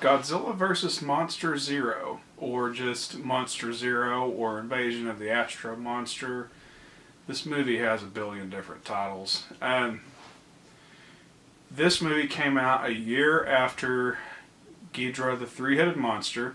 Godzilla vs. Monster Zero, or just Monster Zero, or Invasion of the Astro Monster. This movie has a billion different titles. This movie came out a year after Ghidorah the Three-Headed Monster.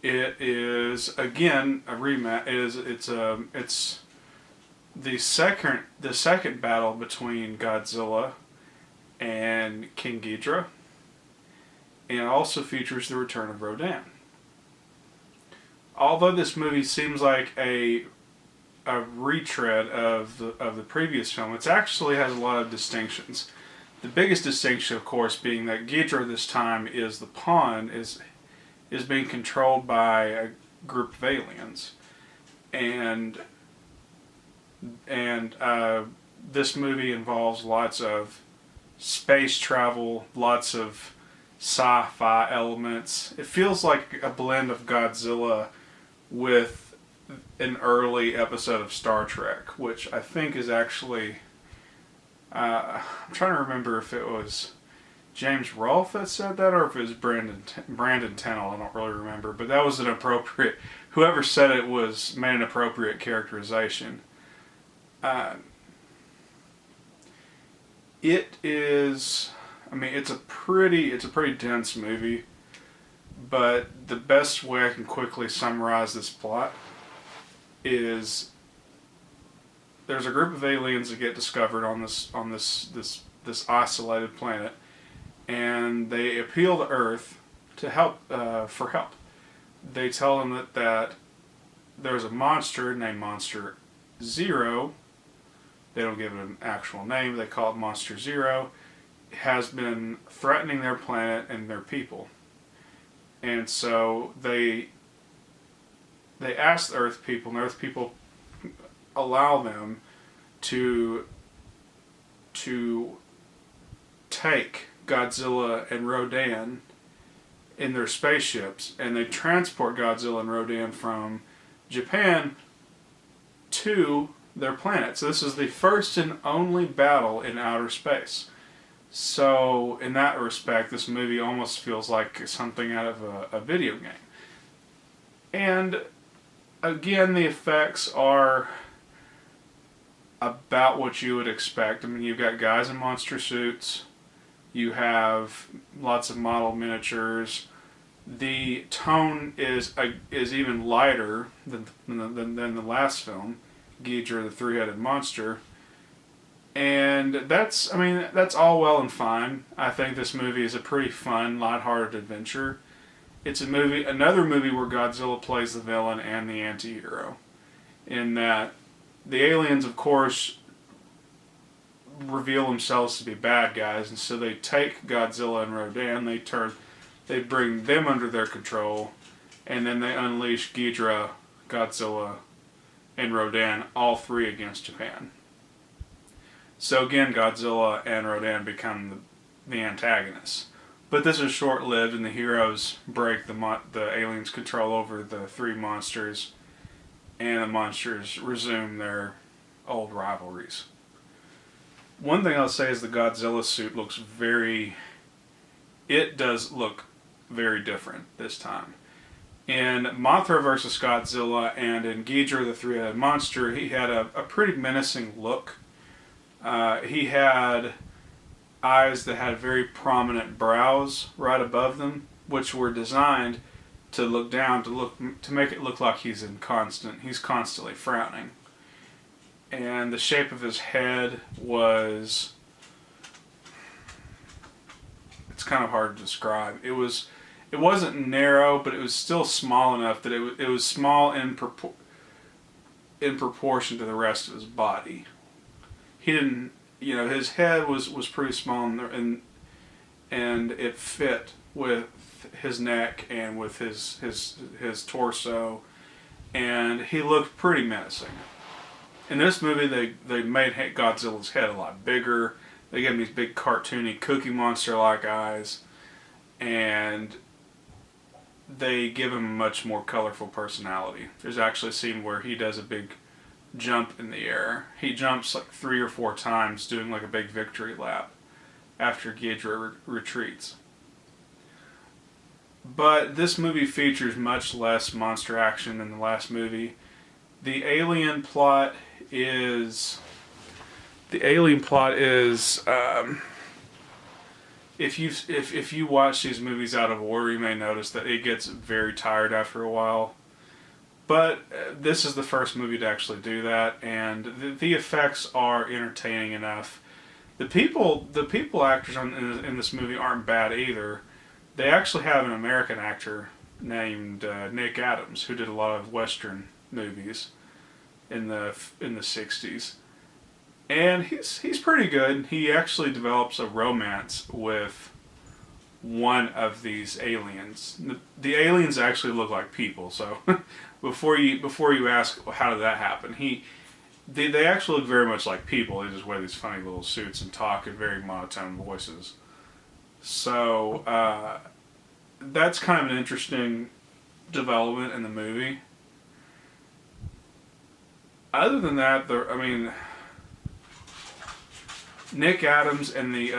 It is again a rematch. It's the second battle between Godzilla and King Ghidorah, and it also features the return of Rodan. Although this movie seems like a retread of the previous film, it actually has a lot of distinctions. The biggest distinction, of course, being that Ghidorah this time is the pawn, is being controlled by a group of aliens, and this movie involves lots of space travel, lots of sci-fi elements. It feels like a blend of Godzilla with an early episode of Star Trek, which I think is actually... I'm trying to remember if it was James Rolfe that said that, or if it was Brandon Tennell. I don't really remember, but that was an appropriate... Whoever said it made an appropriate characterization. It is... I mean, it's a pretty dense movie, but the best way I can quickly summarize this plot is there's a group of aliens that get discovered on this isolated planet, and they appeal to Earth to help for help. They tell them that there's a monster named Monster Zero. They don't give it an actual name. They call it Monster Zero. It has been threatening their planet and their people, and so they ask the Earth people, and the Earth people allow them to take Godzilla and Rodan in their spaceships, and they transport Godzilla and Rodan from Japan to their planet. So this is the first and only battle in outer space. So in that respect, this movie almost feels like something out of a video game. And again, the effects are about what you would expect. I mean, you've got guys in monster suits. You have lots of model miniatures. The tone is even lighter than the last film, Ghidorah the Three-Headed Monster. And that's all well and fine. I think this movie is a pretty fun, lighthearted adventure. It's another movie where Godzilla plays the villain and the anti-hero. In that the aliens, of course, reveal themselves to be bad guys, and so they take Godzilla and Rodan, they bring them under their control, and then they unleash Ghidorah, Godzilla, and Rodan, all three against Japan. So again, Godzilla and Rodan become the antagonists. But this is short-lived, and the heroes break the aliens' control over the three monsters, and the monsters resume their old rivalries. One thing I'll say is the Godzilla suit does look very different this time. In Mothra vs. Godzilla and in Ghidorah the Three-Headed Monster, he had a pretty menacing look. He had eyes that had very prominent brows right above them, which were designed to look down to make it look like he's constantly frowning. And the shape of his head it's kind of hard to describe. It wasn't narrow, but it was still small enough that it was small in proportion to the rest of his body. He didn't, his head was pretty small, and it fit with his neck and with his torso, and he looked pretty menacing. In this movie, they made Godzilla's head a lot bigger. They gave him these big cartoony Cookie Monster-like eyes, and they give him a much more colorful personality. There's actually a scene where he does a big jump in the air. He jumps like 3 or 4 times, doing like a big victory lap after Ghidorah retreats. But this movie features much less monster action than the last movie. The alien plot is if you watch these movies out of order, you may notice that it gets very tired after a while. But this is the first movie to actually do that, and the effects are entertaining enough. The people actors in this movie aren't bad either. They actually have an American actor named Nick Adams, who did a lot of Western movies in the '60s, and he's pretty good. He actually develops a romance with one of these aliens. The aliens actually look like people, so before you ask how did that happen, they actually look very much like people. They just wear these funny little suits and talk in very monotone voices. So that's kind of an interesting development in the movie. Other than that, Nick Adams and the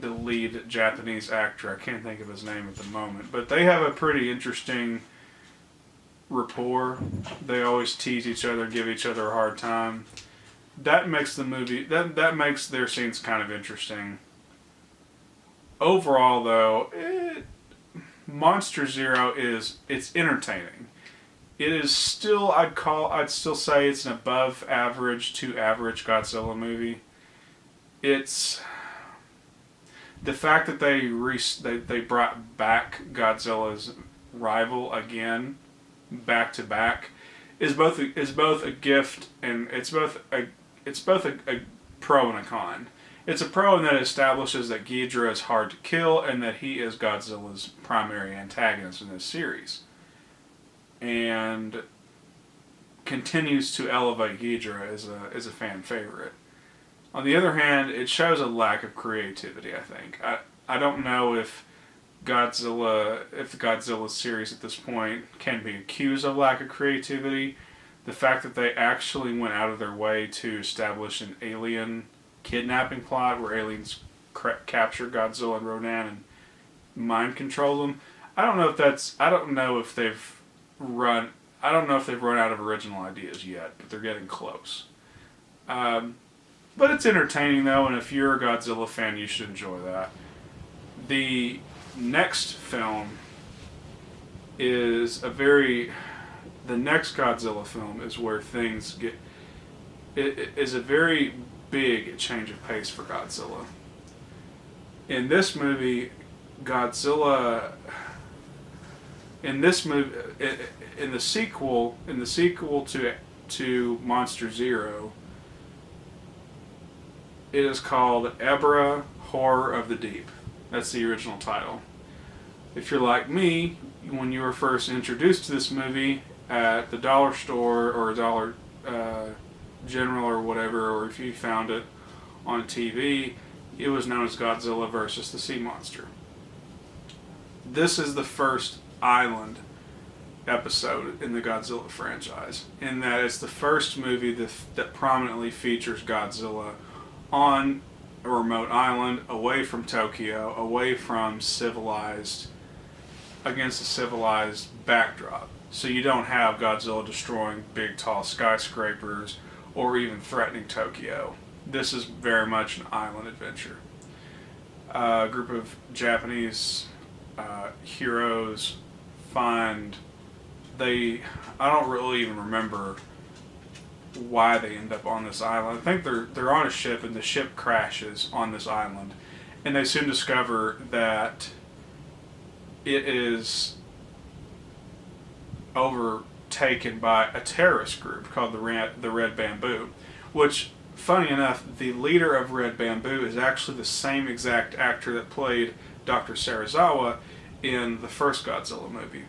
lead Japanese actor, I can't think of his name at the moment, but they have a pretty interesting rapport. They always tease each other, give each other a hard time. That makes the movie that makes their scenes kind of interesting. Overall, though, Monster Zero it's entertaining. It is still I'd still say it's an above average to average Godzilla movie. It's the fact that they brought back Godzilla's rival again, back to back, is both a gift, and it's both a pro and a con. It's a pro in that it establishes that Ghidorah is hard to kill and that he is Godzilla's primary antagonist in this series, and continues to elevate Ghidorah as a fan favorite. On the other hand, it shows a lack of creativity, I think. I don't know if the Godzilla series at this point can be accused of lack of creativity. The fact that they actually went out of their way to establish an alien kidnapping plot where aliens capture Godzilla and Rodan and mind control them. I don't know if they've run out of original ideas yet, but they're getting close. But it's entertaining though, and if you're a Godzilla fan, you should enjoy that. The next film is the next Godzilla film is where things get. It is a very big change of pace for Godzilla. In this movie, Godzilla. In the sequel to Monster Zero, it is called Ebra, Horror of the Deep. That's the original title. If you're like me, when you were first introduced to this movie at the dollar store or Dollar General or whatever, or if you found it on TV, it was known as Godzilla versus the Sea Monster. This is the first island episode in the Godzilla franchise, in that it's the first movie that prominently features Godzilla on a remote island, away from Tokyo, away from against a civilized backdrop. So you don't have Godzilla destroying big tall skyscrapers or even threatening Tokyo. This is very much an island adventure. A group of Japanese heroes I don't really even remember why they end up on this island. I think they're on a ship and the ship crashes on this island, and they soon discover that it is overtaken by a terrorist group called the Red Bamboo, which, funny enough, the leader of Red Bamboo is actually the same exact actor that played Dr. Serizawa in the first Godzilla movie.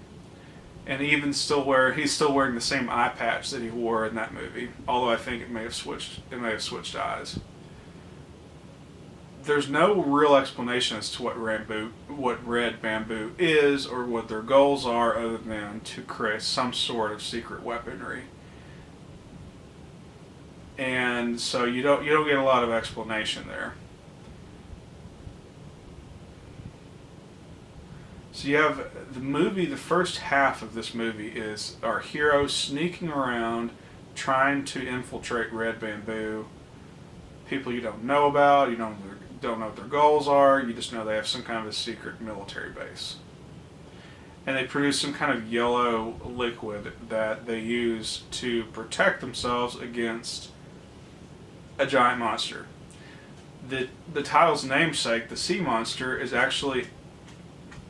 And he's still wearing the same eye patch that he wore in that movie, although I think it may have switched eyes. There's no real explanation as to what Red Bamboo is or what their goals are, other than to create some sort of secret weaponry. And so you don't get a lot of explanation there. So you have the movie, the first half of this movie is our hero sneaking around trying to infiltrate Red Bamboo. People you don't know about, you don't know what their goals are, you just know they have some kind of a secret military base. And they produce some kind of yellow liquid that they use to protect themselves against a giant monster. The title's namesake, the sea monster, is actually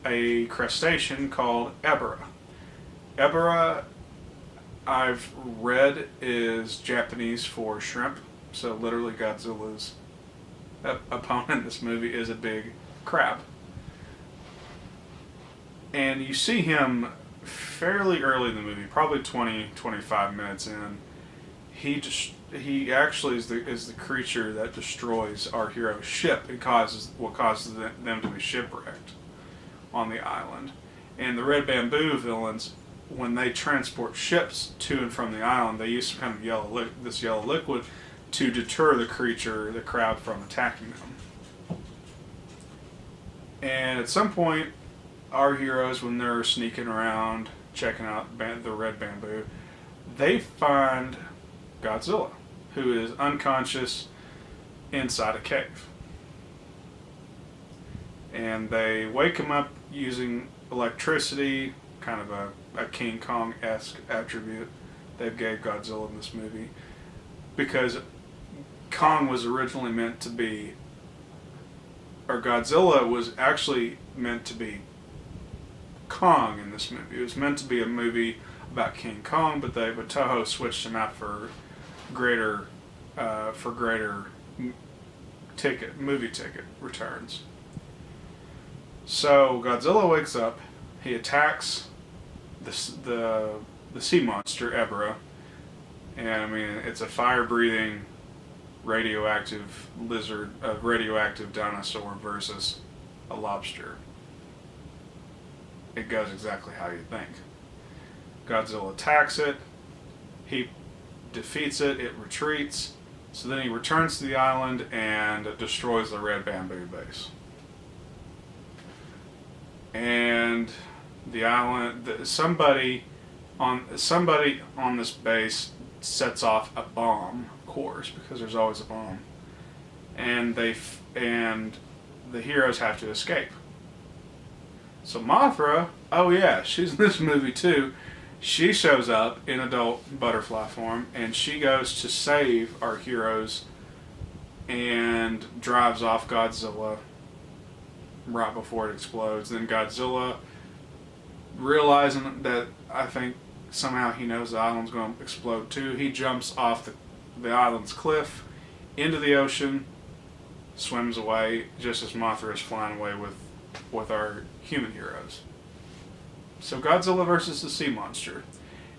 a crustacean called Ebora. Ebora, I've read, is Japanese for shrimp. So literally Godzilla's opponent in this movie is a big crab. And you see him fairly early in the movie, probably 20-25 minutes in. He actually is the creature that destroys our hero's ship. It causes them to be shipwrecked on the island. And the Red Bamboo villains, when they transport ships to and from the island, they use some kind of yellow liquid to deter the creature, the crab, from attacking them. And at some point, our heroes, when they're sneaking around, checking out the Red Bamboo, they find Godzilla, who is unconscious inside a cave. And they wake him up using electricity, kind of a King Kong-esque attribute they gave Godzilla in this movie, because Kong was originally meant to be, or Godzilla was actually meant to be Kong in this movie. It was meant to be a movie about King Kong, but Toho switched him out for greater movie ticket returns. So Godzilla wakes up, he attacks the sea monster Ebora, and I mean it's a fire-breathing radioactive lizard, a radioactive dinosaur versus a lobster. It goes exactly how you think. Godzilla attacks it, he defeats it, it retreats, so then he returns to the island and destroys the Red Bamboo base. And the island, somebody on this base sets off a bomb, of course, because there's always a bomb, and the heroes have to escape. So Mothra, oh yeah, she's in this movie too. She shows up in adult butterfly form, and she goes to save our heroes and drives off Godzilla right before it explodes. Then Godzilla, realizing that I think somehow he knows the island's going to explode too, he jumps off the island's cliff into the ocean, swims away just as Mothra is flying away with our human heroes. So Godzilla versus the sea monster.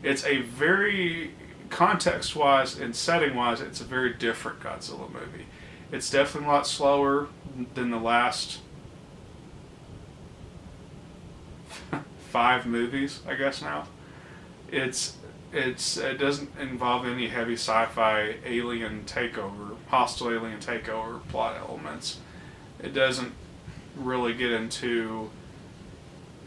It's a very, context-wise and setting-wise, it's a very different Godzilla movie. It's definitely a lot slower than the last 5 movies, I guess now. It doesn't involve any heavy sci-fi hostile alien takeover plot elements. It doesn't really get into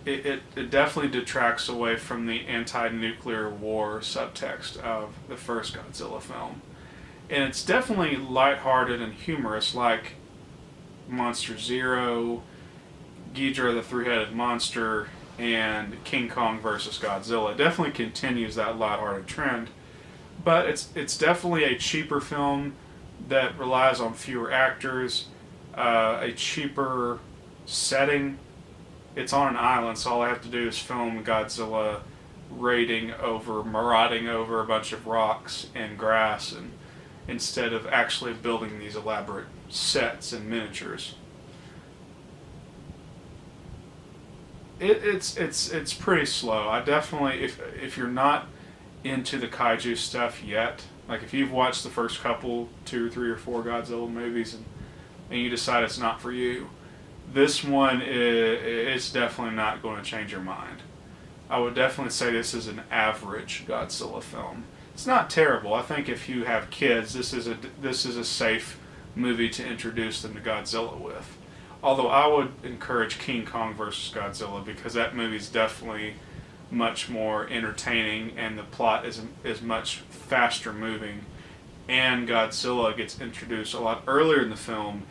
it definitely detracts away from the anti-nuclear war subtext of the first Godzilla film. And it's definitely lighthearted and humorous, like Monster Zero, Ghidorah the Three-Headed Monster, and King Kong vs. Godzilla. It definitely continues that lighthearted trend, but it's definitely a cheaper film that relies on fewer actors, a cheaper setting. It's on an island, so all I have to do is film Godzilla marauding over a bunch of rocks and grass, and instead of actually building these elaborate sets and miniatures. It's pretty slow. I definitely, if you're not into the kaiju stuff yet, like if you've watched the first couple, 2 or 3 or 4 Godzilla movies, and you decide it's not for you, this one is definitely not going to change your mind. I would definitely say this is an average Godzilla film. It's not terrible. I think if you have kids, this is a safe movie to introduce them to Godzilla with. Although I would encourage King Kong versus Godzilla because that movie is definitely much more entertaining and the plot is much faster moving. And Godzilla gets introduced a lot earlier in the film,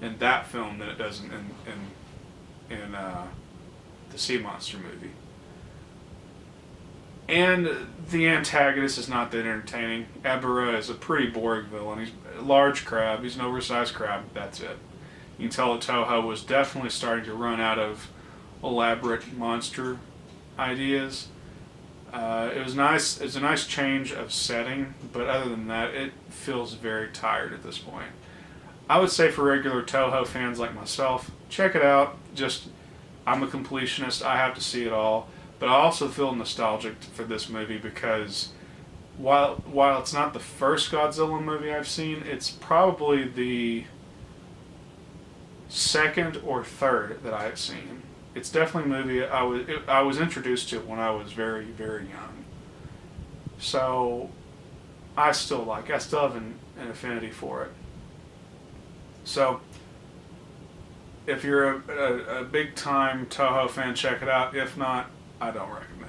in that film, than it does in the Sea Monster movie. And the antagonist is not that entertaining. Ebera is a pretty boring villain. He's a large crab. He's an oversized crab. That's it. You can tell that Toho was definitely starting to run out of elaborate monster ideas. It was nice. It's a nice change of setting, but other than that, it feels very tired at this point. I would say for regular Toho fans like myself, check it out. Just, I'm a completionist. I have to see it all. But I also feel nostalgic for this movie because while it's not the first Godzilla movie I've seen, it's probably the second or third that I have seen. It's definitely a movie I was introduced to when I was very, very young. So I still have an affinity for it. So if you're a big time Toho fan, check it out. If not, I don't recommend it.